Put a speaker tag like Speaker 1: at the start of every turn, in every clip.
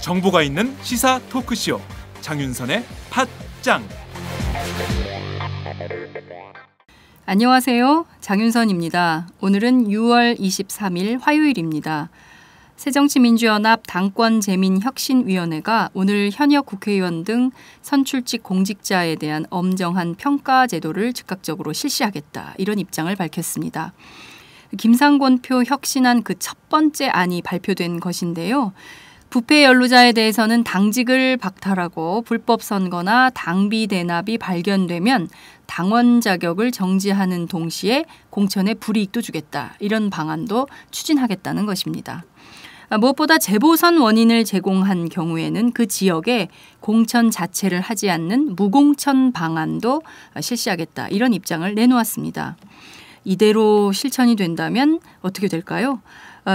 Speaker 1: 정보가 있는 시사 토크쇼 장윤선의 팟짱.
Speaker 2: 안녕하세요. 장윤선입니다. 오늘은 6월 23일 화요일입니다. 새정치민주연합 당권재민혁신위원회가 오늘 현역 국회의원 등 선출직 공직자에 대한 엄정한 평가 제도를 즉각적으로 실시하겠다, 이런 입장을 밝혔습니다. 김상곤표 혁신안 그 첫 번째 안이 발표된 것인데요. 부패 연루자에 대해서는 당직을 박탈하고 불법 선거나 당비 대납이 발견되면 당원 자격을 정지하는 동시에 공천에 불이익도 주겠다, 이런 방안도 추진하겠다는 것입니다. 무엇보다 재보선 원인을 제공한 경우에는 그 지역에 공천 자체를 하지 않는 무공천 방안도 실시하겠다, 이런 입장을 내놓았습니다. 이대로 실천이 된다면 어떻게 될까요?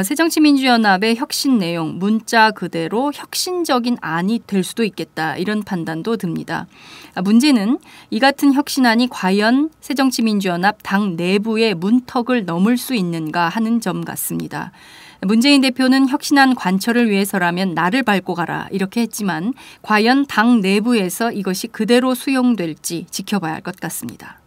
Speaker 2: 새정치민주연합의 혁신 내용, 문자 그대로 혁신적인 안이 될 수도 있겠다, 이런 판단도 듭니다. 문제는 이 같은 혁신안이 과연 새정치민주연합 당 내부의 문턱을 넘을 수 있는가 하는 점 같습니다. 문재인 대표는 혁신안 관철을 위해서라면 나를 밟고 가라, 이렇게 했지만 과연 당 내부에서 이것이 그대로 수용될지 지켜봐야 할 것 같습니다.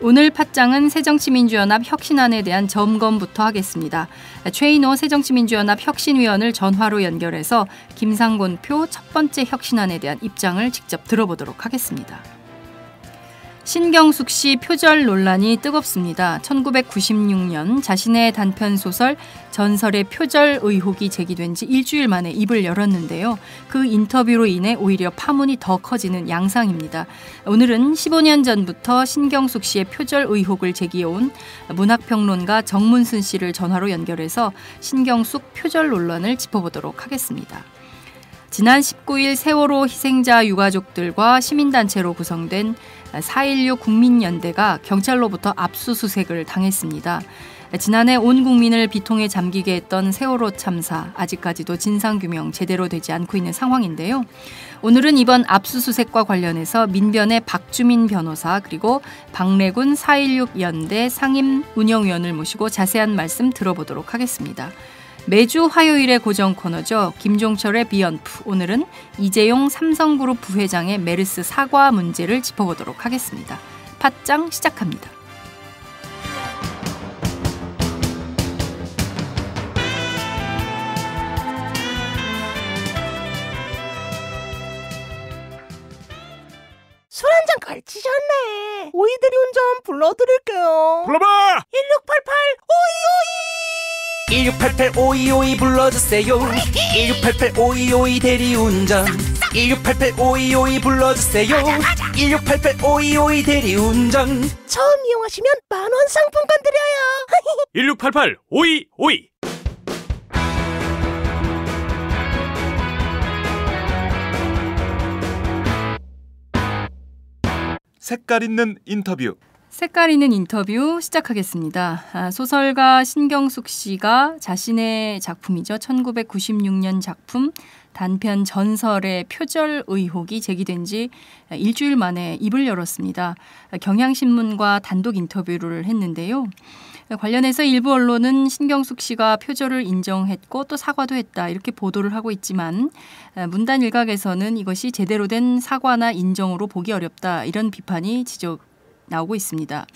Speaker 2: 오늘 팟짱은 새정치민주연합 혁신안에 대한 점검부터 하겠습니다. 최인호 새정치민주연합 혁신위원을 전화로 연결해서 김상곤표 첫 번째 혁신안에 대한 입장을 직접 들어보도록 하겠습니다. 신경숙 씨 표절 논란이 뜨겁습니다. 1996년 자신의 단편 소설 전설의 표절 의혹이 제기된 지 일주일 만에 입을 열었는데요. 그 인터뷰로 인해 오히려 파문이 더 커지는 양상입니다. 오늘은 15년 전부터 신경숙 씨의 표절 의혹을 제기해온 문학평론가 정문순 씨를 전화로 연결해서 신경숙 표절 논란을 짚어보도록 하겠습니다. 지난 19일 세월호 희생자 유가족들과 시민단체로 구성된 4.16 국민연대가 경찰로부터 압수수색을 당했습니다. 지난해 온 국민을 비통에 잠기게 했던 세월호 참사, 아직까지도 진상규명 제대로 되지 않고 있는 상황인데요. 오늘은 이번 압수수색과 관련해서 민변의 박주민 변호사, 그리고 박래군 4.16 연대 상임 운영위원을 모시고 자세한 말씀 들어보도록 하겠습니다. 매주 화요일의 고정 코너죠. 김종철의 비언프. 오늘은 이재용 삼성그룹 부회장의 메르스 사과 문제를 짚어보도록 하겠습니다. 팟짱 시작합니다.
Speaker 3: 술 한 잔 걸치셨네. 오이들이 운전 불러드릴게요.
Speaker 4: 불러봐!
Speaker 3: 1688 오이오이
Speaker 5: 1688 오이오이 불러주세요. 1688 오이오이 대리운전 1688 오이오이 불러주세요. 1688 오이오이 대리운전.
Speaker 3: 처음 이용하시면 만원 상품권 드려요.
Speaker 4: 1688 오이오이.
Speaker 1: 색깔 있는 인터뷰.
Speaker 2: 색깔 있는 인터뷰 시작하겠습니다. 소설가 신경숙 씨가 자신의 작품이죠. 1996년 작품 단편 전설의 표절 의혹이 제기된 지 일주일 만에 입을 열었습니다. 경향신문과 단독 인터뷰를 했는데요. 관련해서 일부 언론은 신경숙 씨가 표절을 인정했고 또 사과도 했다, 이렇게 보도를 하고 있지만 문단 일각에서는 이것이 제대로 된 사과나 인정으로 보기 어렵다, 이런 비판이 나오고 있습니다.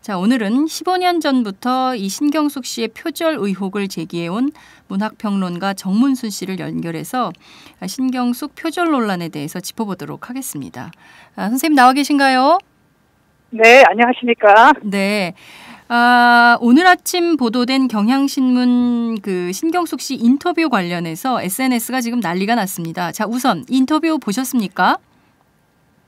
Speaker 2: 자, 오늘은 15년 전부터 이 신경숙 씨의 표절 의혹을 제기해온 문학평론가 정문순 씨를 연결해서 신경숙 표절 논란에 대해서 짚어보도록 하겠습니다. 선생님 나와 계신가요?
Speaker 6: 네, 안녕하십니까?
Speaker 2: 네. 오늘 아침 보도된 경향신문 그 신경숙 씨 인터뷰 관련해서 SNS가 지금 난리가 났습니다. 자, 우선 인터뷰 보셨습니까?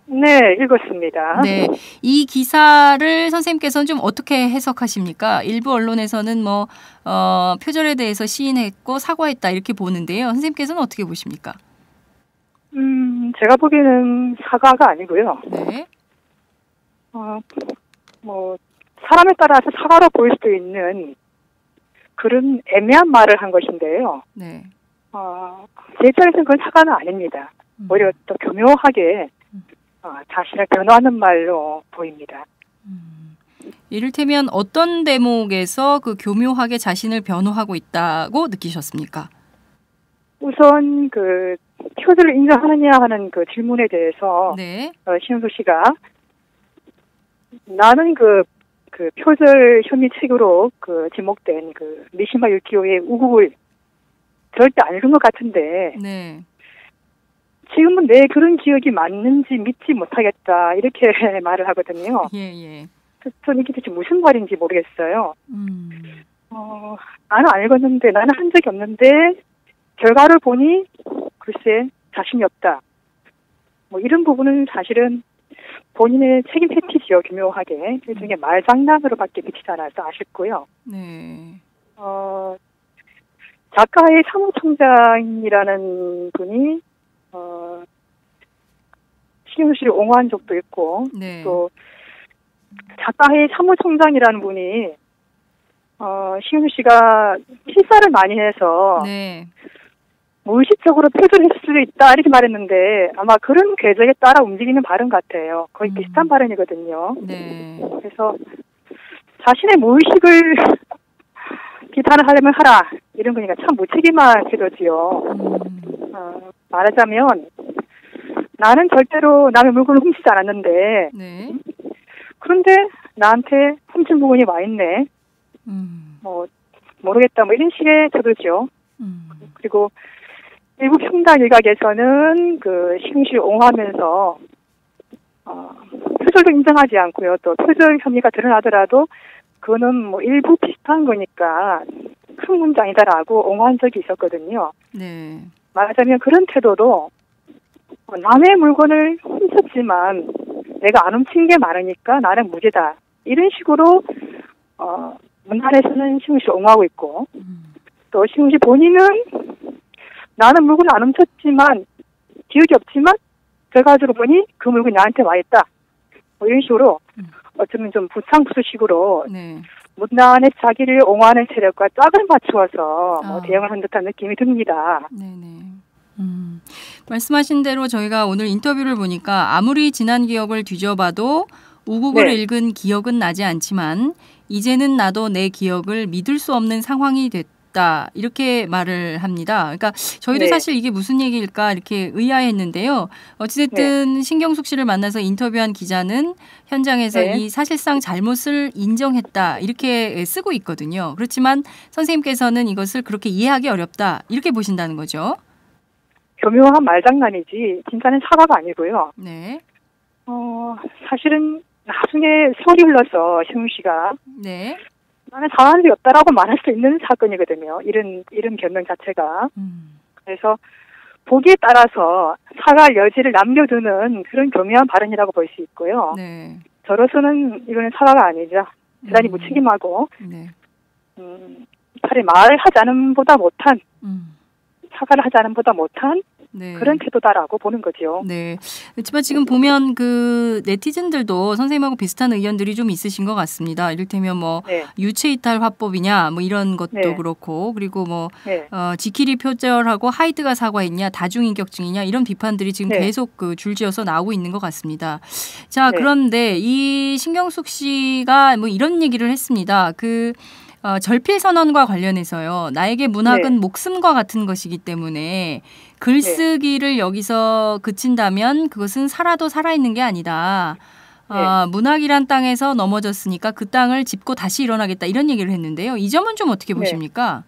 Speaker 6: 네, 읽었습니다.
Speaker 2: 네, 이 기사를 선생님께서는 좀 어떻게 해석하십니까? 일부 언론에서는 표절에 대해서 시인했고 사과했다, 이렇게 보는데요. 선생님께서는 어떻게 보십니까?
Speaker 6: 제가 보기에는 사과가 아니고요.
Speaker 2: 네.
Speaker 6: 사람에 따라서 사과로 보일 수도 있는 그런 애매한 말을 한 것인데요.
Speaker 2: 네.
Speaker 6: 제 입장에서는 그건 사과는 아닙니다. 오히려 또 교묘하게 자신을 변호하는 말로 보입니다.
Speaker 2: 이를테면 어떤 대목에서 그 교묘하게 자신을 변호하고 있다고 느끼셨습니까?
Speaker 6: 우선 그 표절을 인정하느냐 하는 그 질문에 대해서
Speaker 2: 네.
Speaker 6: 신영수 씨가 나는 그 표절 혐의 책으로 그 지목된 그 미시마 유키오의 우국을 절대 안 읽은 것 같은데
Speaker 2: 네.
Speaker 6: 지금은 내 그런 기억이 맞는지 믿지 못하겠다 이렇게 말을 하거든요.
Speaker 2: 예.
Speaker 6: 저는 이게 대체 무슨 말인지 모르겠어요. 나는 안 읽었는데 나는 한 적이 없는데 결과를 보니 글쎄 자신이 없다. 뭐 이런 부분은 사실은 본인의 책임 패티지요. 교묘하게 일종의 말장난으로밖에 비치지 않아서 아쉽고요.
Speaker 2: 네.
Speaker 6: 작가의 사무총장이라는 분이 신영수 씨를 옹호한 적도 있고
Speaker 2: 네.
Speaker 6: 또 작가의 사무총장이라는 분이 신영수 씨가 실사를 많이 해서
Speaker 2: 네.
Speaker 6: 무의식적으로 표절했을 수도 있다 이렇게 말했는데 아마 그런 궤적에 따라 움직이는 발언 같아요. 거의 비슷한 발언이거든요.
Speaker 2: 네.
Speaker 6: 그래서 자신의 무의식을 비판을 하려면 하라 이런 거니까 참 무책임한 태도지요. 말하자면 나는 절대로 남의 물건을 훔치지 않았는데
Speaker 2: 네.
Speaker 6: 그런데 나한테 훔친 부분이 와 있네. 뭐 모르겠다 뭐 이런 식의 태도죠. 그리고 일부 평당 일각에서는 그 신영수를 옹호하면서 표절도 인정하지 않고요. 또 표절 혐의가 드러나더라도 그거는 뭐 일부 비슷한 거니까 큰 문제 아니다라고 옹호한 적이 있었거든요.
Speaker 2: 네.
Speaker 6: 말하자면 그런 태도도 남의 물건을 훔쳤지만 내가 안 훔친 게 많으니까 나는 무죄다. 이런 식으로 문단에서는 신영수를 옹호하고 있고 또 신영수 본인은 나는 물건을 안 훔쳤지만 기억이 없지만 결과적으로 보니 그 물건이 나한테 와 있다. 뭐 이런 식으로 어쩌면 좀 부창부수식으로
Speaker 2: 네.
Speaker 6: 문단에 자기를 옹호하는 세력과 짝을 맞추어서 뭐 대응을 한 듯한 느낌이 듭니다.
Speaker 2: 네네. 말씀하신 대로 저희가 오늘 인터뷰를 보니까 아무리 지난 기억을 뒤져봐도 우국을
Speaker 6: 네.
Speaker 2: 읽은 기억은 나지 않지만 이제는 나도 내 기억을 믿을 수 없는 상황이 됐다. 이렇게 말을 합니다. 그러니까 저희도
Speaker 6: 네.
Speaker 2: 사실 이게 무슨 얘기일까 이렇게 의아했는데요. 어찌됐든 신경숙 씨를 만나서 인터뷰한 기자는 현장에서
Speaker 6: 네.
Speaker 2: 이 사실상 잘못을 인정했다. 이렇게 쓰고 있거든요. 그렇지만 선생님께서는 이것을 그렇게 이해하기 어렵다. 이렇게 보신다는 거죠.
Speaker 6: 교묘한 말장난이지 진짜는 사과가 아니고요.
Speaker 2: 네.
Speaker 6: 사실은 나중에 세월이 흘러서 신웅 씨가
Speaker 2: 네.
Speaker 6: 나는 사과한 적이 없다라고 말할 수 있는 사건이거든요. 이런 변명 자체가. 그래서 보기에 따라서 사과할 여지를 남겨두는 그런 교묘한 발언이라고 볼 수 있고요.
Speaker 2: 네.
Speaker 6: 저로서는 이거는 사과가 아니죠. 대단히 무책임하고
Speaker 2: 네.
Speaker 6: 차라리 말하지 않은 보다 못한 사과를 하지 않은 보다 못한
Speaker 2: 네.
Speaker 6: 그런 태도다라고 보는 거죠.
Speaker 2: 네. 그렇지만 지금 보면 그 네티즌들도 선생님하고 비슷한 의견들이 좀 있으신 것 같습니다. 이를테면 뭐
Speaker 6: 네.
Speaker 2: 유체이탈 화법이냐 뭐 이런 것도
Speaker 6: 네.
Speaker 2: 그렇고 그리고 뭐
Speaker 6: 네.
Speaker 2: 지킬이 표절하고 하이드가 사과했냐 다중인격증이냐 이런 비판들이 지금
Speaker 6: 네.
Speaker 2: 계속 그 줄지어서 나오고 있는 것 같습니다. 자
Speaker 6: 네.
Speaker 2: 그런데 이 신경숙 씨가 뭐 이런 얘기를 했습니다. 절필 선언과 관련해서요. 나에게 문학은
Speaker 6: 네.
Speaker 2: 목숨과 같은 것이기 때문에 글쓰기를 여기서 그친다면 그것은 살아도 살아있는 게 아니다. 문학이란 땅에서 넘어졌으니까 그 땅을 짚고 다시 일어나겠다 이런 얘기를 했는데요. 이 점은 좀 어떻게 보십니까?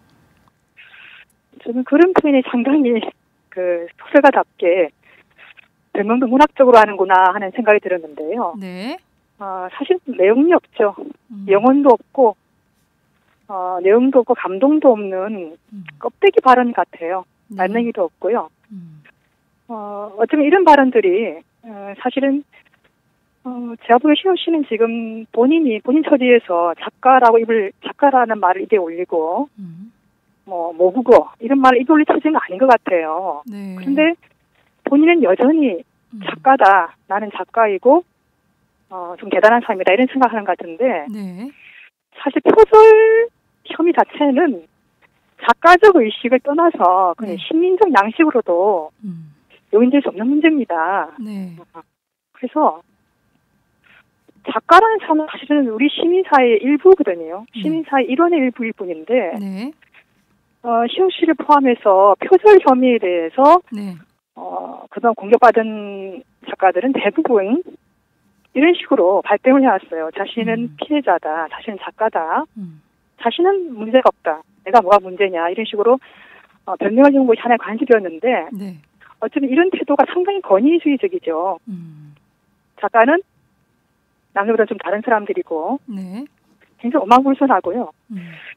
Speaker 6: 저는 그런 표현이 상당히 그 소설가답게 별명도 문학적으로 하는구나 하는 생각이 들었는데요.
Speaker 2: 네.
Speaker 6: 사실 내용이 없죠. 영혼도 없고 내용도 없고 감동도 없는 껍데기 발언 같아요. 말맹이도 없고요. 어쩌면 이런 발언들이 사실은 제가 보기에 신호 씨는 지금 본인 처지에서 작가라는 말을 입에 올리고 뭐 모국어 이런 말을 입에 올릴 처지는 아닌 것 같아요.
Speaker 2: 네.
Speaker 6: 그런데 본인은 여전히 작가다. 나는 작가이고 좀 대단한 사람이다 이런 생각하는 것 같은데
Speaker 2: 네.
Speaker 6: 사실 표절 혐의 자체는 작가적 의식을 떠나서 그냥
Speaker 2: 네.
Speaker 6: 시민적 양식으로도 용인될 수 없는 문제입니다.
Speaker 2: 네.
Speaker 6: 그래서 작가라는 사람은 사실은 우리 시민사회의 일부거든요. 시민사회 일원의 일부일 뿐인데
Speaker 2: 네.
Speaker 6: 시영 씨를 포함해서 표절 혐의에 대해서
Speaker 2: 네.
Speaker 6: 그동안 공격받은 작가들은 대부분 이런 식으로 발뺌을 해왔어요. 자신은 피해자다. 자신은 작가다. 자신은 문제가 없다. 내가 뭐가 문제냐. 이런 식으로 변명을 주는 것이 하나의 관습이었는데
Speaker 2: 네.
Speaker 6: 어쩌면 이런 태도가 상당히 권위주의적이죠. 작가는 남들보다 좀 다른 사람들이고
Speaker 2: 네.
Speaker 6: 굉장히 오만불선하고요.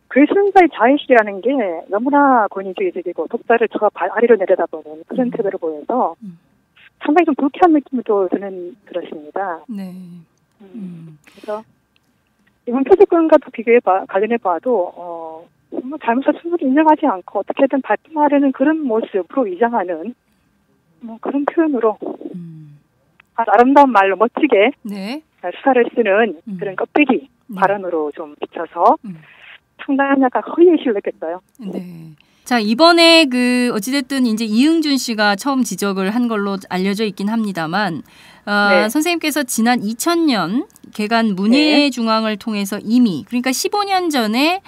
Speaker 6: 글쓴자의 자의식이라는 게 너무나 권위주의적이고 독자를 저 아래로 내려다보는 그런 태도를 보여서 상당히 좀 불쾌한 느낌이 또 들었습니다.
Speaker 2: 네.
Speaker 6: 그래서 이번 표절권과 또 관련해 봐도 잘못을 충분히 인정하지 않고 어떻게든 발표하려는 그런 모습으로 위장하는 그런 표현으로 아주 아름다운 말로 멋지게
Speaker 2: 네.
Speaker 6: 수사를 쓰는 그런 껍데기 발언으로 좀 비춰서 상당한 약간 허위의식을 느꼈어요.
Speaker 2: 네. 자, 이번에 어찌됐든 이제 이응준 씨가 처음 지적을 한 걸로 알려져 있긴 합니다만,
Speaker 6: 네.
Speaker 2: 선생님께서 지난 2000년 개간 문예중앙을 통해서 이미, 그러니까 15년 전에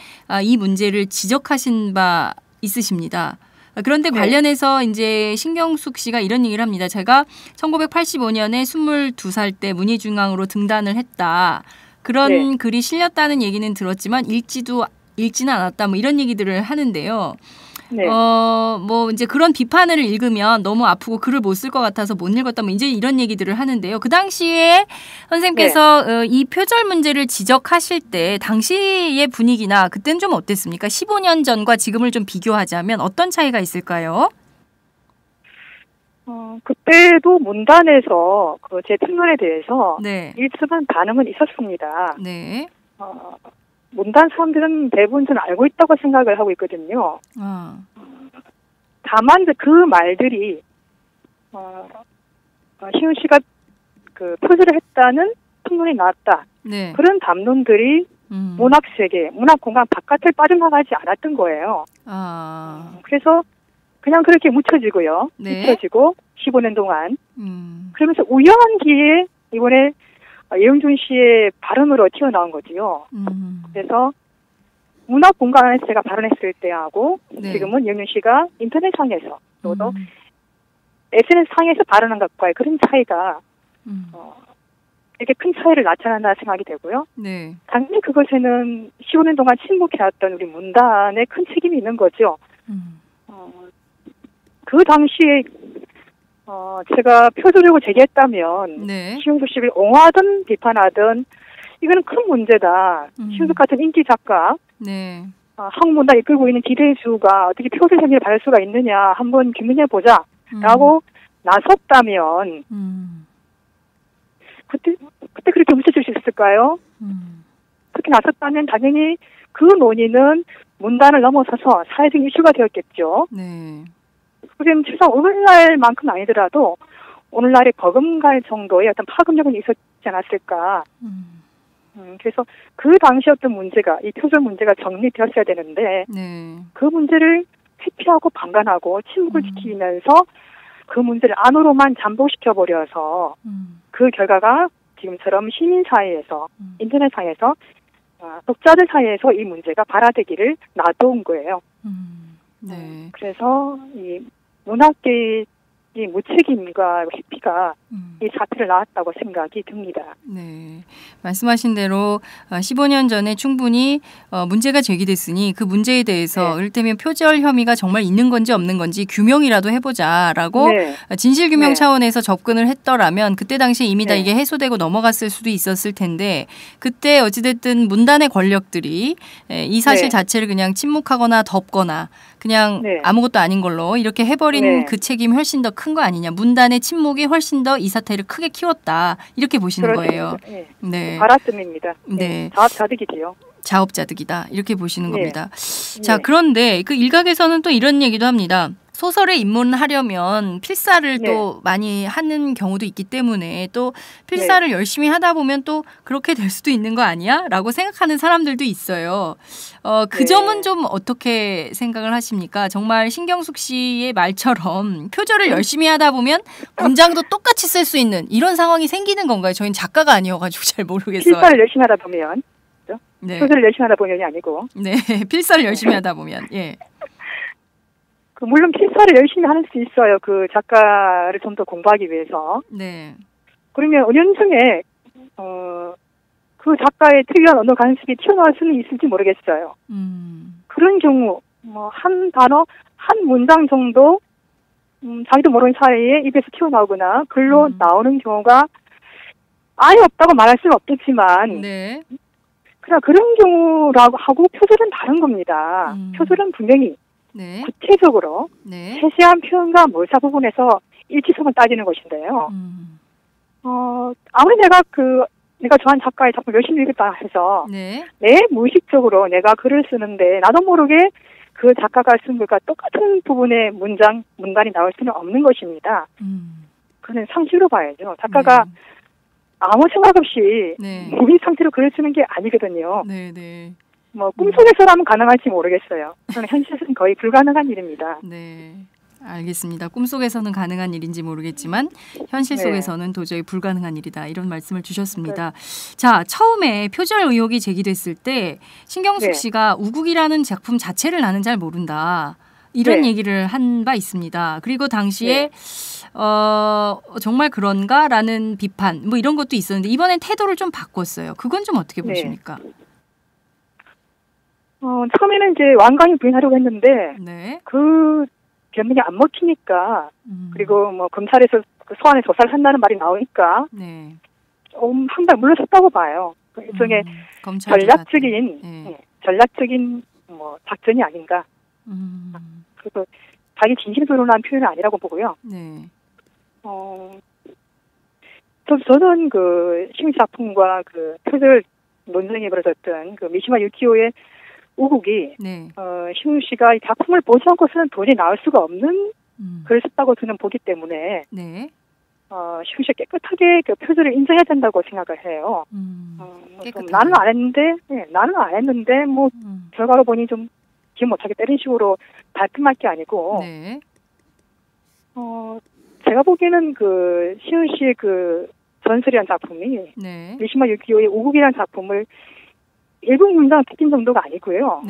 Speaker 2: 이 문제를 지적하신 바 있으십니다. 그런데 관련해서 이제 신경숙 씨가 이런 얘기를 합니다. 제가 1985년에 22살 때 문예중앙으로 등단을 했다. 그런 글이 실렸다는 얘기는 들었지만 읽지는 않았다. 뭐 이런 얘기들을 하는데요.
Speaker 6: 네.
Speaker 2: 뭐 이제 그런 비판을 읽으면 너무 아프고 글을 못 쓸 것 같아서 못 읽었다. 뭐 이제 이런 얘기들을 하는데요. 그 당시에 선생님께서 이 표절 문제를 지적하실 때 당시의 분위기나 그때는 좀 어땠습니까? 15년 전과 지금을 좀 비교하자면 어떤 차이가 있을까요?
Speaker 6: 그때도 문단에서 제 평론에 대해서
Speaker 2: 네.
Speaker 6: 일정한 반응은 있었습니다.
Speaker 2: 네.
Speaker 6: 문단 사람들은 대부분 저는 알고 있다고 생각을 하고 있거든요. 다만 그 말들이 시은 씨가 표절을 했다는 평론이 나왔다.
Speaker 2: 네.
Speaker 6: 그런 담론들이 문학 세계, 문학 공간 바깥을 빠져나가지 않았던 거예요. 그래서 그냥 그렇게 묻혀지고요.
Speaker 2: 네.
Speaker 6: 묻혀지고 15년 동안. 그러면서 우연한 기회에 이번에 이응준 씨의 발언으로 튀어나온 거지요. 그래서 문학 공간에서 제가 발언했을 때하고 지금은 이응준 씨가 인터넷상에서 또 SNS상에서 발언한 것과의 그런 차이가 이렇게 큰 차이를 나타난다 생각이 되고요.
Speaker 2: 네.
Speaker 6: 당연히 그것에는 15년 동안 침묵해왔던 우리 문단에 큰 책임이 있는 거죠. 그 당시에 제가 표절력을 제기했다면 시흥숙 씨를 옹호하든 비판하든 이거는 큰 문제다. 시흥숙 같은 인기 작가, 한국 문화 이끌고 있는 기대주가 어떻게 표절 혐의를 받을 수가 있느냐 한번 규명해보자라고 나섰다면 그때 그렇게 묻혀줄 수 있을까요? 그렇게 나섰다면 당연히 그 논의는 문단을 넘어서서 사회적 이슈가 되었겠죠. 그럼 최소한 오늘날만큼 아니더라도 오늘날에 버금갈 정도의 어떤 파급력은 있었지 않았을까. 그래서 그 당시 어떤 문제가, 이 표절 문제가 정리되었어야 되는데 그 문제를 회피하고 방관하고 침묵을 지키면서 그 문제를 안으로만 잠복시켜버려서 그 결과가 지금처럼 시민사회에서 인터넷상에서 독자들 사이에서 이 문제가 발화되기를 놔둔 거예요. 그래서 이 문학계의 이 무책임과 회피가 이 사태를 낳았다고 생각이 듭니다.
Speaker 2: 네, 말씀하신 대로 15년 전에 충분히 문제가 제기됐으니 그 문제에 대해서 이를테면 표절 혐의가 정말 있는 건지 없는 건지 규명이라도 해보자라고 진실규명 차원에서 접근을 했더라면 그때 당시에 이미 다 이게 해소되고 넘어갔을 수도 있었을 텐데 그때 어찌됐든 문단의 권력들이 이 사실 자체를 그냥 침묵하거나 덮거나 그냥 아무것도 아닌 걸로 이렇게 해버린 그 책임이 훨씬 더 큰 거 아니냐. 문단의 침묵이 훨씬 더 이 사태를 크게 키웠다. 이렇게 보시는 거예요.
Speaker 6: 네. 바라뜸입니다. 자업자득이지요.
Speaker 2: 자업자득이다. 이렇게 보시는 겁니다. 자, 그런데 그 일각에서는 또 이런 얘기도 합니다. 소설에 입문하려면 필사를
Speaker 6: 네.
Speaker 2: 또 많이 하는 경우도 있기 때문에 또 필사를 열심히 하다 보면 또 그렇게 될 수도 있는 거 아니야? 라고 생각하는 사람들도 있어요. 그
Speaker 6: 네.
Speaker 2: 점은 좀 어떻게 생각을 하십니까? 정말 신경숙 씨의 말처럼 표절을 열심히 하다 보면 문장도 똑같이 쓸 수 있는 이런 상황이 생기는 건가요? 저희는 작가가 아니어가지고 잘 모르겠어요.
Speaker 6: 필사를 열심히 하다 보면,
Speaker 2: 네.
Speaker 6: 표절을 열심히 하다 보면이 아니고.
Speaker 2: 네, 필사를 열심히 하다 보면, 예.
Speaker 6: 물론 필사를 열심히 할 수 있어요. 그 작가를 좀 더 공부하기 위해서.
Speaker 2: 네.
Speaker 6: 그러면 은연중에 그 작가의 특유한 언어 간습이 튀어나올 수는 있을지 모르겠어요. 그런 경우 한 단어, 한 문장 정도 자기도 모르는 사이에 입에서 튀어나오거나 글로 나오는 경우가 아예 없다고 말할 수는 없겠지만
Speaker 2: 네.
Speaker 6: 그냥 그런 경우라고 하고 표절은 다른 겁니다. 표절은 분명히
Speaker 2: 네.
Speaker 6: 구체적으로
Speaker 2: 네.
Speaker 6: 세세한 표현과 몰사 부분에서 일치성을 따지는 것인데요. 아무리 내가 좋아하는 작가의 작품 열심히 읽었다 해서
Speaker 2: 네.
Speaker 6: 내 무의식적으로 내가 글을 쓰는데 나도 모르게 그 작가가 쓴 글과 똑같은 부분의 문단이 나올 수는 없는 것입니다. 그는 상식으로 봐야죠. 작가가 아무 생각 없이
Speaker 2: 네.
Speaker 6: 무의 상태로 글을 쓰는 게 아니거든요.
Speaker 2: 네, 네.
Speaker 6: 꿈속에서라면 가능할지 모르겠어요. 저는 현실에서는 거의 불가능한 일입니다.
Speaker 2: 네. 알겠습니다. 꿈속에서는 가능한 일인지 모르겠지만 현실 속에서는 도저히 불가능한 일이다. 이런 말씀을 주셨습니다. 자, 처음에 표절 의혹이 제기됐을 때 신경숙 씨가 우국이라는 작품 자체를 나는 잘 모른다. 이런 얘기를 한 바 있습니다. 그리고 당시에 정말 그런가라는 비판 이런 것도 있었는데 이번엔 태도를 좀 바꿨어요. 그건 좀 어떻게 보십니까?
Speaker 6: 처음에는 이제 완강히 부인하려고 했는데
Speaker 2: 네.
Speaker 6: 그 변명이 안 먹히니까 그리고 검찰에서 그 소환에 조사를 한다는 말이 나오니까
Speaker 2: 네.
Speaker 6: 한 발 물러섰다고 봐요. 그 일종의 전략적인 작전이 아닌가. 그리고 자기 진심 드러난 표현은 아니라고 보고요.
Speaker 2: 네.
Speaker 6: 저는 그 시민 작품과 그 표절 논쟁이 벌어졌던 그 미시마 유키오의 우국이 시훈 씨가 이 작품을 보지 않고서는 도저히 나올 수가 없는 글을 썼다고 저는 보기 때문에 시훈 씨가 깨끗하게 그 표절을 인정해야 된다고 생각을 해요. 나는 안 했는데 결과로 보니 좀 기억 못하겠다 이런 식으로 발끈할 게 아니고 제가 보기에는 그 시훈 씨의 그 전설이라는 작품이 미시마 유키오의 우국이라는 작품을 일부 문장 느낀 정도가 아니고요.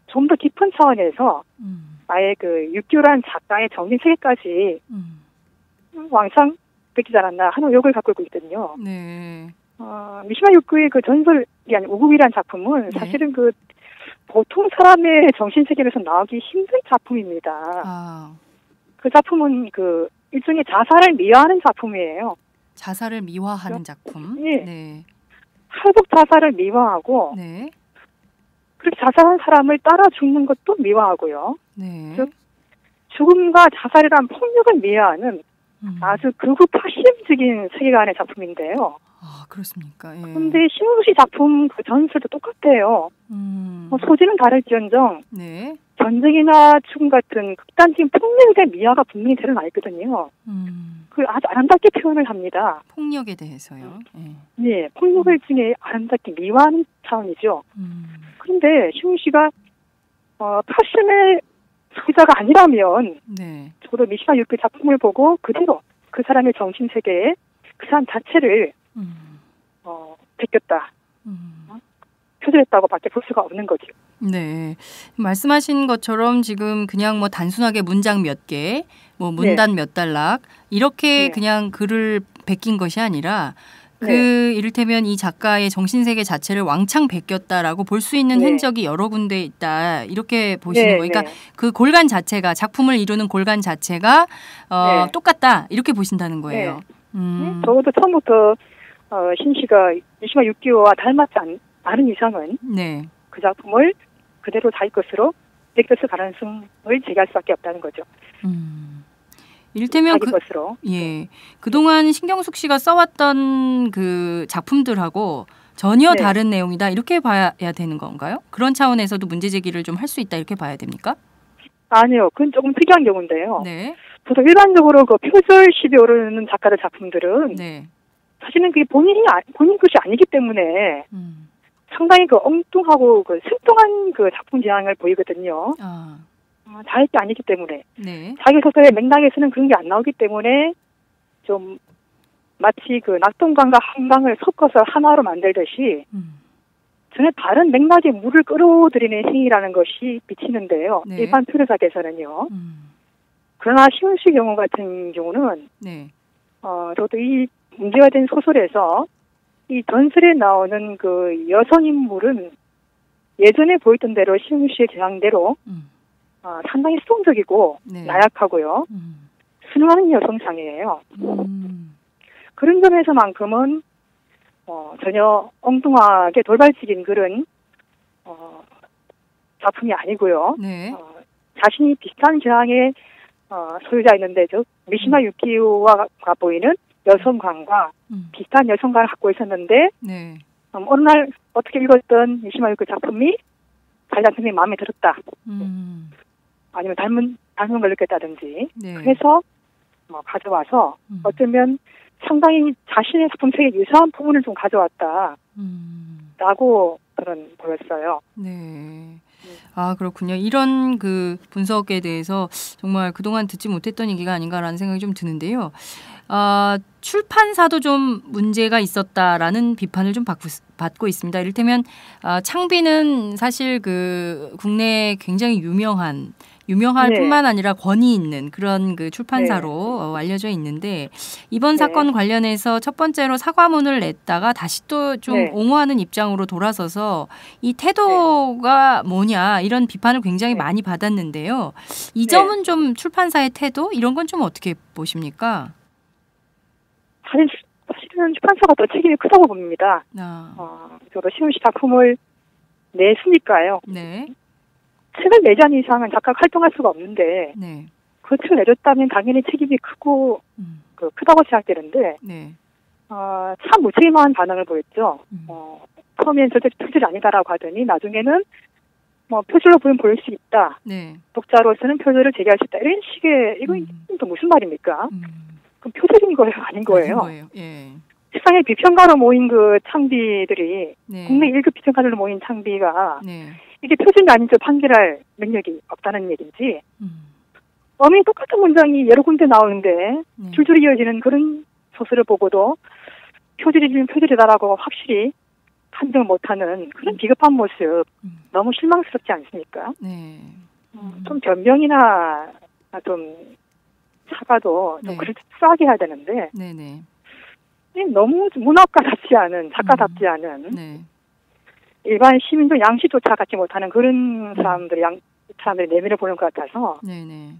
Speaker 6: 좀 더 깊은 차원에서 아예 그 유키오라는 작가의 정신 세계까지 왕창 베끼지 않았나 하는 의혹을 갖고 있거든요. 미시마 유키오의 그 전설이 아닌 우국이라는 작품은 사실은 그 보통 사람의 정신 세계에서 나오기 힘든 작품입니다. 그 작품은 그 일종의 자살을 미화하는 작품이에요.
Speaker 2: 자살을 미화하는 작품.
Speaker 6: 할복 자살을 미화하고 그렇게 자살한 사람을 따라 죽는 것도 미화하고요. 즉 죽음과 자살이란 폭력을 미화하는 아주 극우 파시즘적인 세계관의 작품인데요.
Speaker 2: 아, 그렇습니까?
Speaker 6: 그런데 신우수 씨 작품 그 전설도 똑같아요. 소재는 다를지언정 전쟁이나 죽음 같은 극단적인 폭력에 대한 미화가 분명히 드러나 있거든요. 그 아주 아름답게 표현을 합니다.
Speaker 2: 폭력에 대해서요?
Speaker 6: 네, 폭력을 중에 아름답게 미화하는 차원이죠. 그런데 시훈 씨가 파시즘의 소유자가 아니라면 저도 미시마 유키 작품을 보고 그대로 그 사람의 정신 세계에 그 사람 자체를 베꼈다. 표절했다고밖에 볼 수가 없는 거죠.
Speaker 2: 네, 말씀하신 것처럼 지금 그냥 단순하게 문장 몇 개, 문단 몇 단락 이렇게 그냥 글을 베낀 것이 아니라 이를테면 이 작가의 정신세계 자체를 왕창 베꼈다라고 볼 수 있는 흔적이 여러 군데 있다. 이렇게 보시는 거예요. 그러니까 그 골간 자체가 작품을 이루는 골간 자체가 똑같다. 이렇게 보신다는 거예요.
Speaker 6: 적어도 처음부터 신 씨가 미시마 유키오와 닮았지 않은 이상은 그 작품을 그대로 자기 것으로 베꼈을 가능성을 제기할 수밖에 없다는 거죠.
Speaker 2: 이를테면 그동안 신경숙 씨가 써왔던 그 작품들하고 전혀 다른 내용이다 이렇게 봐야 되는 건가요? 그런 차원에서도 문제 제기를 좀 할 수 있다 이렇게 봐야 됩니까?
Speaker 6: 아니요, 그건 조금 특이한 경우인데요.
Speaker 2: 네.
Speaker 6: 보통 일반적으로 그 표절 시비에 오르는 작가들 작품들은
Speaker 2: 네.
Speaker 6: 사실은 그게 본인 것이 아니기 때문에 상당히 그 엉뚱하고 그 생뚱한 그 작품 지향을 보이거든요. 자기 게 아니기 때문에.
Speaker 2: 네.
Speaker 6: 자기 소설의 맥락에서는 그런 게 안 나오기 때문에 좀 마치 그 낙동강과 한강을 섞어서 하나로 만들듯이 전혀 다른 맥락의 물을 끌어들이는 행위라는 것이 비치는데요.
Speaker 2: 네.
Speaker 6: 일반 표절작에서는요. 그러나 시훈씨 경우 같은 경우는
Speaker 2: 네.
Speaker 6: 저도 이 문제가 된 소설에서 이 전설에 나오는 그 여성 인물은 예전에 보였던 대로 시훈씨의 제왕대로 상당히 수동적이고
Speaker 2: 네.
Speaker 6: 나약하고요. 순응하는 여성상이에요. 그런 점에서만큼은 전혀 엉뚱하게 돌발적인 그런 작품이 아니고요.
Speaker 2: 네.
Speaker 6: 자신이 비슷한 제왕의 소유자였는데 즉 미시마 유키오가 보이는 여성관과 비슷한 여성관을 갖고 있었는데
Speaker 2: 네.
Speaker 6: 어느 날 어떻게 읽었던 미시마 유키 작품이 자기 작품이 마음에 들었다. 아니면 닮은 걸 느꼈다든지.
Speaker 2: 네.
Speaker 6: 그래서 가져와서 어쩌면 상당히 자신의 작품책에 유사한 부분을 좀 가져왔다. 라고 그런 보였어요.
Speaker 2: 네. 아, 그렇군요. 이런 그 분석에 대해서 정말 그동안 듣지 못했던 얘기가 아닌가라는 생각이 좀 드는데요. 출판사도 좀 문제가 있었다라는 비판을 좀 받고 있습니다. 이를테면 창비는 사실 그 국내에 굉장히 유명할
Speaker 6: 네.
Speaker 2: 뿐만 아니라 권위 있는 그런 그 출판사로 알려져 있는데 이번 사건 관련해서 첫 번째로 사과문을 냈다가 다시 또 좀 옹호하는 입장으로 돌아서서 이 태도가 뭐냐 이런 비판을 굉장히 많이 받았는데요. 이 점은 좀 출판사의 태도 이런 건 좀 어떻게 보십니까?
Speaker 6: 사실은 출판사가 더 책임이 크다고 봅니다. 저도 시훈씨 작품을 냈으니까요.
Speaker 2: 네.
Speaker 6: 책을 내지 않은 이상은 작가가 활동할 수가 없는데
Speaker 2: 네.
Speaker 6: 그 책을 내줬다면 당연히 책임이 크고 크다고 생각되는데 참 무책임한 반응을 보였죠. 처음엔 절대 표절이 아니다라고 하더니 나중에는 표절로 보면 보일 수 있다.
Speaker 2: 네.
Speaker 6: 독자로서는 표절을 제기할 수 있다. 이런 식의 이건 또 무슨 말입니까? 그럼 표절인 거예요? 아닌 거예요?
Speaker 2: 예.
Speaker 6: 세상에 비평가로 모인 그 창비들이
Speaker 2: 네.
Speaker 6: 국내 1급 비평가들로 모인 창비가
Speaker 2: 네.
Speaker 6: 이게 표준이 아닌지 판결할 능력이 없다는 얘기인지 엄연히 똑같은 문장이 여러 군데 나오는데 줄줄이 이어지는 그런 소설을 보고도 표절이면 표절이다라고 확실히 판정을 못하는 그런 비겁한 모습 너무 실망스럽지 않습니까?
Speaker 2: 네.
Speaker 6: 좀 변명이나 좀 사과도 좀 싸게 해야 되는데
Speaker 2: 네네.
Speaker 6: 너무 문학가답지 않은 작가답지 않은 일반 시민도 양심조차 갖지 못하는 그런 사람들이 내면을 보는 것 같아서
Speaker 2: 네네.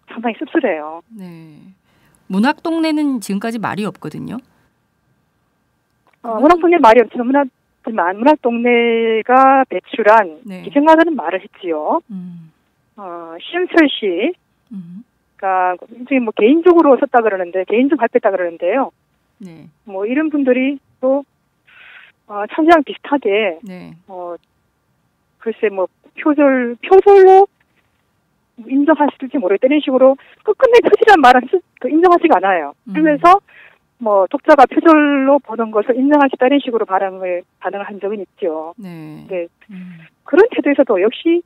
Speaker 6: 상당히 씁쓸해요.
Speaker 2: 네. 문학동네는 지금까지 말이 없거든요.
Speaker 6: 문학동네 말이 없지만 문학동네가 배출한 비평가들은 말을 했지요. 시은철 씨가 일종의 개인적으로 썼다 그러는데 개인적 발표했다 그러는데요.
Speaker 2: 네.
Speaker 6: 이런 분들이 또 참여랑 비슷하게 글쎄 표절로 인정하실지 모르겠다 이런 식으로 끝끝내 표절이라는 말은 인정하지가 않아요. 그래서 독자가 표절로 보는 것을 인정하겠다 이런 식으로 반응을 한 적은 있죠.
Speaker 2: 네.
Speaker 6: 그런 태도에서도 역시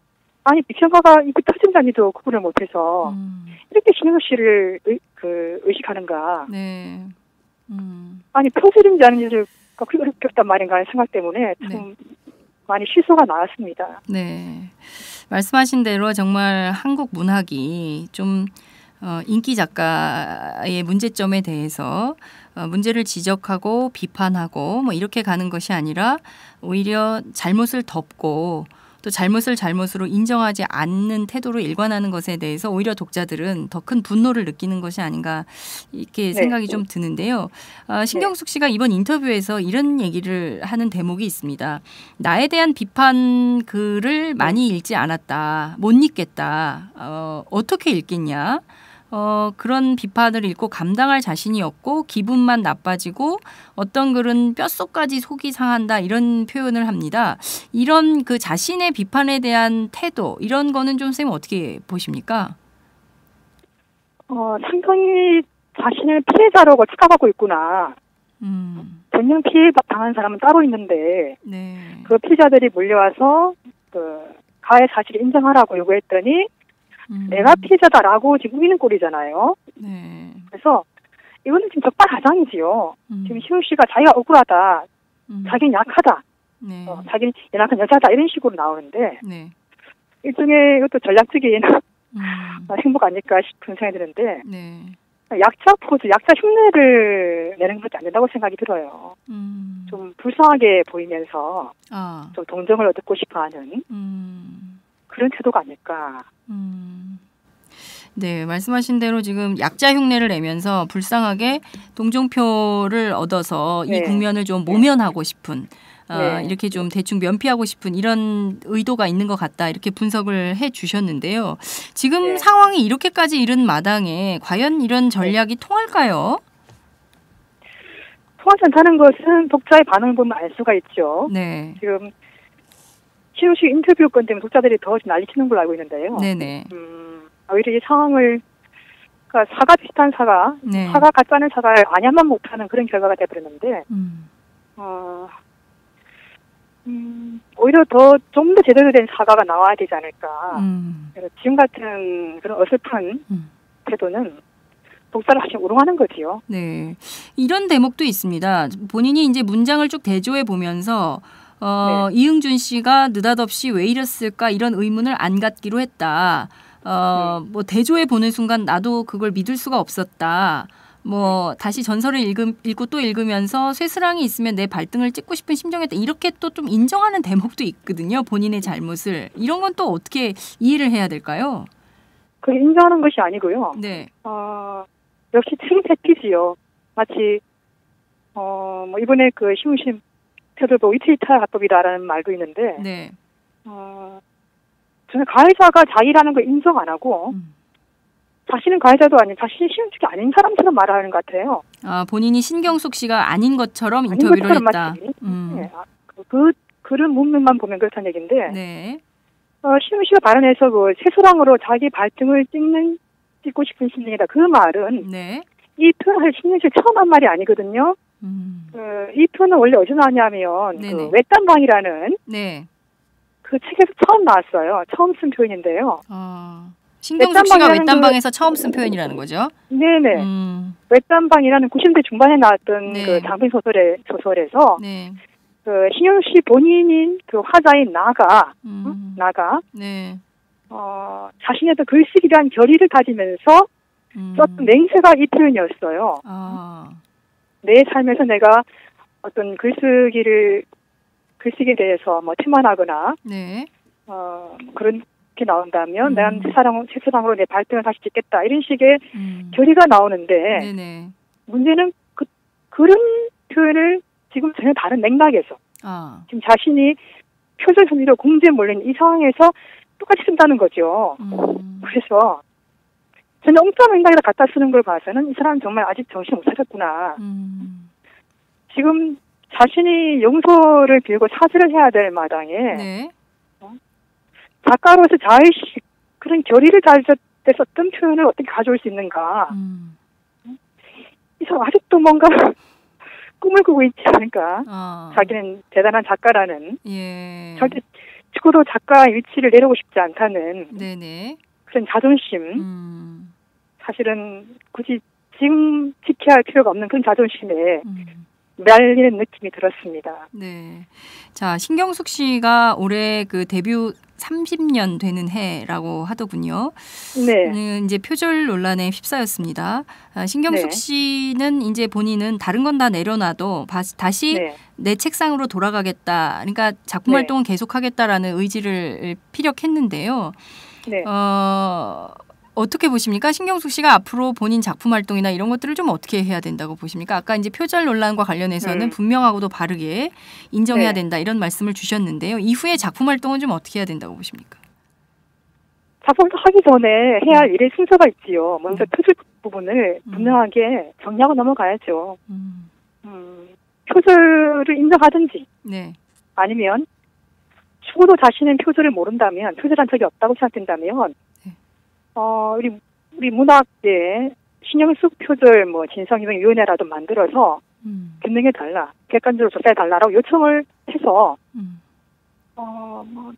Speaker 6: 비평가가 이게 표절인지도 구분을 못해서 이렇게 신현우 씨를 의식하는가.
Speaker 2: 네.
Speaker 6: 표절인지 아닌지를 그렇게 어렵겠단 말인가 하는 생각 때문에 좀 많이 실소가 나왔습니다.
Speaker 2: 네. 말씀하신 대로 정말 한국 문학이 좀 인기 작가의 문제점에 대해서 문제를 지적하고 비판하고 이렇게 가는 것이 아니라 오히려 잘못을 덮고 또 잘못을 잘못으로 인정하지 않는 태도로 일관하는 것에 대해서 오히려 독자들은 더 큰 분노를 느끼는 것이 아닌가 이렇게 생각이 좀 드는데요. 신경숙 씨가 이번 인터뷰에서 이런 얘기를 하는 대목이 있습니다. 나에 대한 비판 글을 많이 읽지 않았다. 못 읽겠다. 어떻게 읽겠냐. 그런 비판을 읽고 감당할 자신이 없고 기분만 나빠지고 어떤 글은 뼛속까지 속이 상한다 이런 표현을 합니다. 이런 그 자신의 비판에 대한 태도 이런 거는 좀 쌤 어떻게 보십니까?
Speaker 6: 상당히 자신을 피해자라고 착각하고 있구나. 전형 피해 당한 사람은 따로 있는데
Speaker 2: 네.
Speaker 6: 그 피해자들이 몰려와서 그 가해 사실을 인정하라고 요구했더니 내가 피해자다라고 지금 우기는 꼴이잖아요.
Speaker 2: 네.
Speaker 6: 그래서 이거는 지금 적반하장이지요. 지금 시우 씨가 자기가 억울하다, 자기는 약하다,
Speaker 2: 네.
Speaker 6: 자기는 연약한 여자다 이런 식으로 나오는데
Speaker 2: 네.
Speaker 6: 일종의 이것도 전략적인 행복 아닐까 싶은 생각이 드는데
Speaker 2: 네.
Speaker 6: 약자 포즈, 약자 흉내를 내는 것밖에 안 된다고 생각이 들어요. 좀 불쌍하게 보이면서 좀 동정을 얻고 싶어하는 그런 태도가 아닐까.
Speaker 2: 네, 말씀하신 대로 지금 약자 흉내를 내면서 불쌍하게 동정표를 얻어서
Speaker 6: 네.
Speaker 2: 이 국면을 좀 모면하고 싶은
Speaker 6: 네.
Speaker 2: 이렇게 좀 대충 면피하고 싶은 이런 의도가 있는 것 같다 이렇게 분석을 해 주셨는데요. 지금
Speaker 6: 네.
Speaker 2: 상황이 이렇게까지 이른 마당에 과연 이런 전략이 통할까요?
Speaker 6: 통하지 않다는 것은 독자의 반응을 보면 알 수가 있죠.
Speaker 2: 네.
Speaker 6: 지금 시우 씨 인터뷰 건 때문에 독자들이 더 난리치는 걸로 알고 있는데요.
Speaker 2: 네네.
Speaker 6: 오히려 이 상황을 그러니까 사과 비슷한 사과,
Speaker 2: 네.
Speaker 6: 사과 같다는 사과를 아냐만 못하는 그런 결과가 돼버렸는데 오히려 좀 더 제대로 된 사과가 나와야 되지 않을까. 그래서 지금 같은 그런 어설픈 태도는 독자를 사실 우롱하는 거지요.
Speaker 2: 네, 이런 대목도 있습니다. 본인이 이제 문장을 쭉 대조해 보면서
Speaker 6: 네.
Speaker 2: 이응준 씨가 느닷없이 왜 이랬을까 이런 의문을 안 갖기로 했다. 뭐 대조해 보는 순간 나도 그걸 믿을 수가 없었다. 뭐 다시 전설을 읽고 또 읽으면서 쇠스랑이 있으면 내 발등을 찍고 싶은 심정이었다. 이렇게 또 좀 인정하는 대목도 있거든요. 본인의 잘못을. 이런 건 또 어떻게 이해를 해야 될까요?
Speaker 6: 그게 인정하는 것이 아니고요.
Speaker 2: 네.
Speaker 6: 역시 트림패티지요. 마치 뭐 이번에 그 시우심 태도도 이틀이탈 합법이다라는 말도 있는데
Speaker 2: 네.
Speaker 6: 저는 가해자가 자기라는 걸 인정 안 하고 자신은 가해자도 아닌 자신이 시험축이 아닌 사람처럼 말하는 것 같아요.
Speaker 2: 본인이 신경숙 씨가 아닌 것처럼 인터뷰를 했다.
Speaker 6: 네, 그 그런 문면만 보면 그렇다는 얘기인데
Speaker 2: 네.
Speaker 6: 시우 씨가 발언해서 그 채소랑으로 자기 발등을 찍고 싶은 심정이다. 그 말은
Speaker 2: 네.
Speaker 6: 이 표현을 10년 씩 처음 한 말이 아니거든요. 이 표현은 원래 어디서 나왔냐면 그 외딴방이라는
Speaker 2: 네.
Speaker 6: 그 책에서 처음 나왔어요. 처음 쓴 표현인데요.
Speaker 2: 신경숙 씨가 외딴방에서 처음 쓴 표현이라는 거죠?
Speaker 6: 네네. 외딴방이라는 90대 중반에 나왔던
Speaker 2: 네.
Speaker 6: 그 장편 소설에서
Speaker 2: 네.
Speaker 6: 그 신영 씨 본인인 그 화자인 나가
Speaker 2: 네.
Speaker 6: 자신의 또 글쓰기에 대한 결의를 가지면서 썼던 맹세가 이 표현이었어요. 내 삶에서 내가 어떤 글쓰기에 대해서 뭐 태만하거나
Speaker 2: 네.
Speaker 6: 그렇게 나온다면 난 새사랑으로 내 발등을 다시 찍겠다 이런 식의 결의가 나오는데
Speaker 2: 네네.
Speaker 6: 문제는 그런 표현을 지금 전혀 다른 맥락에서 지금 자신이 표절 혐의로 공지에 몰린 이 상황에서 똑같이 쓴다는 거죠. 그래서 전혀 엉뚱한 맥락에다 갖다 쓰는 걸 봐서는 이 사람은 정말 아직 정신 못 차렸구나. 지금 자신이 용서를 빌고 사죄를 해야 될 마당에
Speaker 2: 네.
Speaker 6: 작가로서 자의식 그런 결의를 가질 때 썼던 표현을 어떻게 가져올 수 있는가. 이 사람 아직도 뭔가 꿈을 꾸고 있지 않을까. 자기는 대단한 작가라는.
Speaker 2: 예.
Speaker 6: 절대 죽어도 작가의 위치를 내려고 싶지 않다는
Speaker 2: 네네.
Speaker 6: 그런 자존심. 사실은 굳이 지금 지켜야 할 필요가 없는 그런 자존심에 말리는 느낌이 들었습니다.
Speaker 2: 네. 자, 신경숙 씨가 올해 그 데뷔 30년 되는 해라고 하더군요.
Speaker 6: 네.
Speaker 2: 이제 표절 논란에 휩싸였습니다. 신경숙
Speaker 6: 네.
Speaker 2: 씨는 이제 본인은 다른 건 다 내려놔도 다시
Speaker 6: 네.
Speaker 2: 내 책상으로 돌아가겠다. 그러니까 작품
Speaker 6: 네.
Speaker 2: 활동은 계속하겠다라는 의지를 피력했는데요.
Speaker 6: 네.
Speaker 2: 어떻게 보십니까? 신경숙 씨가 앞으로 본인 작품 활동이나 이런 것들을 좀 어떻게 해야 된다고 보십니까? 아까 이제 표절 논란과 관련해서는 분명하고도 바르게 인정해야
Speaker 6: 네.
Speaker 2: 된다 이런 말씀을 주셨는데요. 이후에 작품 활동은 좀 어떻게 해야 된다고 보십니까?
Speaker 6: 작품을 하기 전에 해야 할 일의 순서가 있지요. 먼저 표절 부분을 분명하게 정리하고 넘어가야죠. 표절을 인정하든지
Speaker 2: 네.
Speaker 6: 아니면 죽어도 자신은 표절을 모른다면, 표절한 적이 없다고 생각된다면
Speaker 2: 네.
Speaker 6: 우리 문학계 신영숙 표절 진상규명위원회라도 만들어서 규명해달라, 객관적으로 조사해달라라고 요청을 해서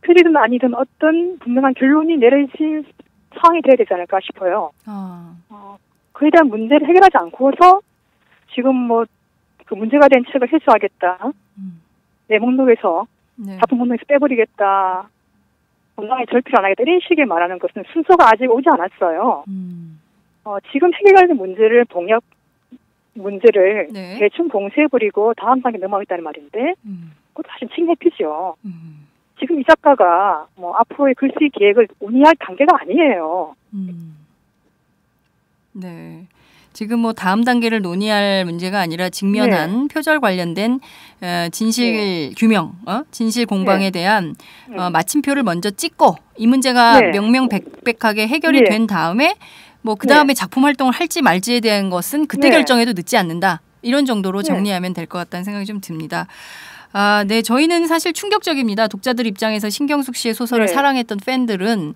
Speaker 6: 표절이든 아니든 어떤 분명한 결론이 내려질 상황이 돼야 되지 않을까 싶어요. 그에 대한 문제를 해결하지 않고서 지금 그 문제가 된 책을 해소하겠다, 내 목록에서
Speaker 2: 네.
Speaker 6: 작품 목록에서 빼버리겠다, 본방에 절필 안 하겠다, 이런 식의 말하는 것은 순서가 아직 오지 않았어요. 지금 해결해야 될 문제를 문제를
Speaker 2: 네.
Speaker 6: 대충 봉쇄해버리고 다음 단계 넘어가겠다는 말인데 그것도 사실 책내피죠. 지금 이 작가가 앞으로의 글쓰기 계획을 논의할 단계가 아니에요.
Speaker 2: 네. 지금 다음 단계를 논의할 문제가 아니라 직면한 표절 관련된 진실 규명, 진실 공방에 대한 마침표를 먼저 찍고 이 문제가 명명백백하게 해결이 된 다음에 그 다음에 작품 활동을 할지 말지에 대한 것은 그때 결정해도 늦지 않는다. 이런 정도로 정리하면 될 것 같다는 생각이 좀 듭니다. 네. 저희는 사실 충격적입니다. 독자들 입장에서 신경숙 씨의 소설을 사랑했던 팬들은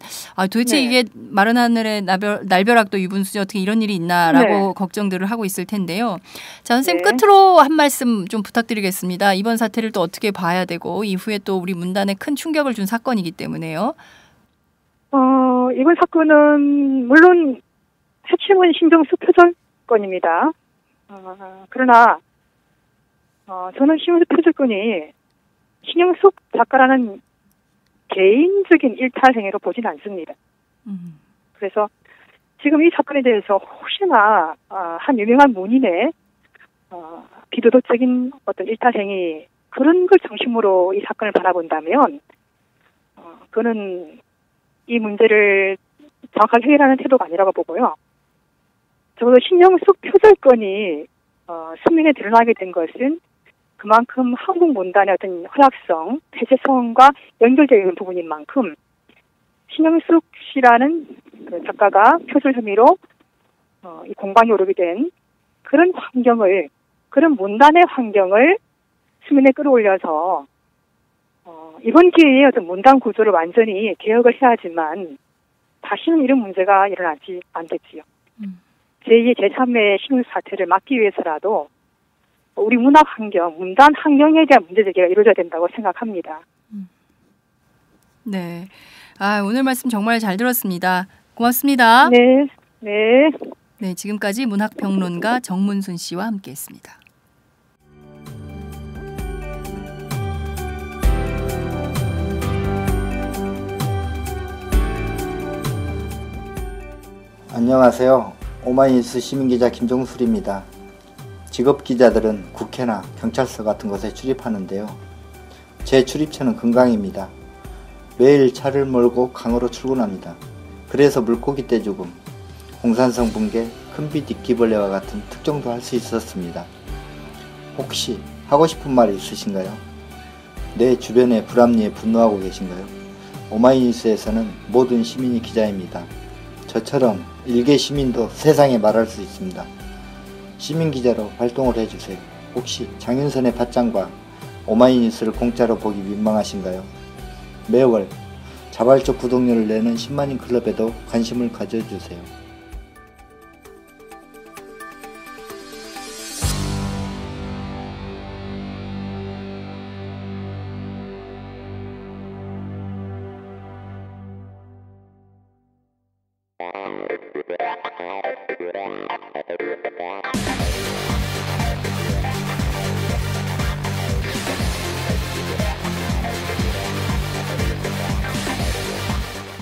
Speaker 2: 도대체 이게 마른 하늘의 날벼락도 유분수지 어떻게 이런 일이 있나라고 걱정들을 하고 있을 텐데요. 자, 선생님 끝으로 한 말씀 좀 부탁드리겠습니다. 이번 사태를 또 어떻게 봐야 되고 이후에 또 우리 문단에 큰 충격을 준 사건이기 때문에요.
Speaker 6: 이번 사건은 물론 해침은 신경숙 표절 건입니다. 그러나 저는 신경숙 표절건이 신경숙 작가라는 개인적인 일탈행위로 보지는 않습니다. 그래서 지금 이 사건에 대해서 혹시나 한 유명한 문인의 비도덕적인 어떤 일탈행위, 그런 걸 중심으로 이 사건을 바라본다면 그는 이 문제를 정확하게 해결하는 태도가 아니라고 보고요. 적어도 신경숙 표절건이 수면에 드러나게 된 것은 그만큼 한국 문단의 어떤 허약성, 폐쇄성과 연결되어 있는 부분인 만큼 신영숙 씨라는 그 작가가 표절 혐의로 이 공방에 오르게 된 그런 환경을, 그런 문단의 환경을 수면에 끌어올려서 이번 기회에 어떤 문단 구조를 완전히 개혁을 해야 하지만 다시는 이런 문제가 일어나지 않겠지요. 제2의 제3의 신문 사태를 막기 위해서라도 우리 문학 환경, 문단 환경에 대한 문제 제기가 이루어져야 된다고 생각합니다.
Speaker 2: 네. 오늘 말씀 정말 잘 들었습니다. 고맙습니다.
Speaker 6: 네. 네.
Speaker 2: 네, 지금까지 문학평론가 정문순 씨와 함께했습니다.
Speaker 7: 안녕하세요. 오마이뉴스 시민기자 김종술입니다. 직업기자들은 국회나 경찰서 같은 곳에 출입하는데요. 제 출입처는 금강입니다. 매일 차를 몰고 강으로 출근합니다. 그래서 물고기 떼죽음, 홍산성 붕괴, 큰빛 이끼벌레와 같은 특종도 할 수 있었습니다. 혹시 하고 싶은 말이 있으신가요? 내 주변의 불합리에 분노하고 계신가요? 오마이뉴스에서는 모든 시민이 기자입니다. 저처럼 일개 시민도 세상에 말할 수 있습니다. 시민기자로 활동을 해주세요. 혹시 장윤선의 팟짱과 오마이뉴스를 공짜로 보기 민망하신가요? 매월 자발적 구독료를 내는 10만인 클럽에도 관심을 가져주세요.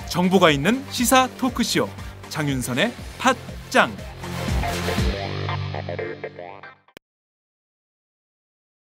Speaker 1: 정보가 있는 시사 토크쇼 장윤선의 팟짱.